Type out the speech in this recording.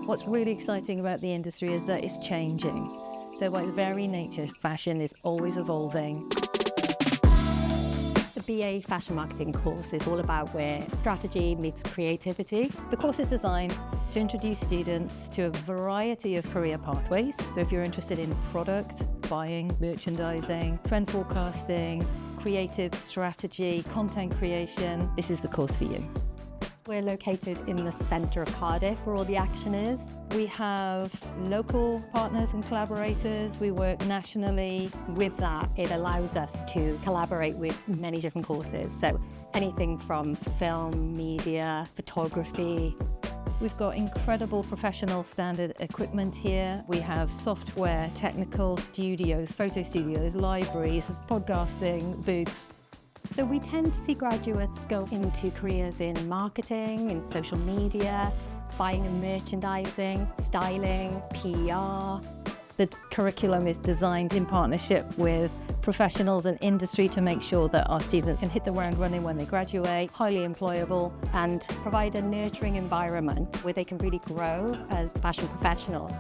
What's really exciting about the industry is that it's changing. So by its very nature, fashion is always evolving. The BA Fashion Marketing course is all about where strategy meets creativity. The course is designed to introduce students to a variety of career pathways. So if you're interested in product, buying, merchandising, trend forecasting, creative strategy, content creation, this is the course for you. We're located in the centre of Cardiff, where all the action is. We have local partners and collaborators. We work nationally. With that, it allows us to collaborate with many different courses. So anything from film, media, photography. We've got incredible professional standard equipment here. We have software, technical studios, photo studios, libraries, podcasting, booths. So we tend to see graduates go into careers in marketing, in social media, buying and merchandising, styling, PR. The curriculum is designed in partnership with professionals and industry to make sure that our students can hit the ground running when they graduate, highly employable, and provide a nurturing environment where they can really grow as fashion professionals.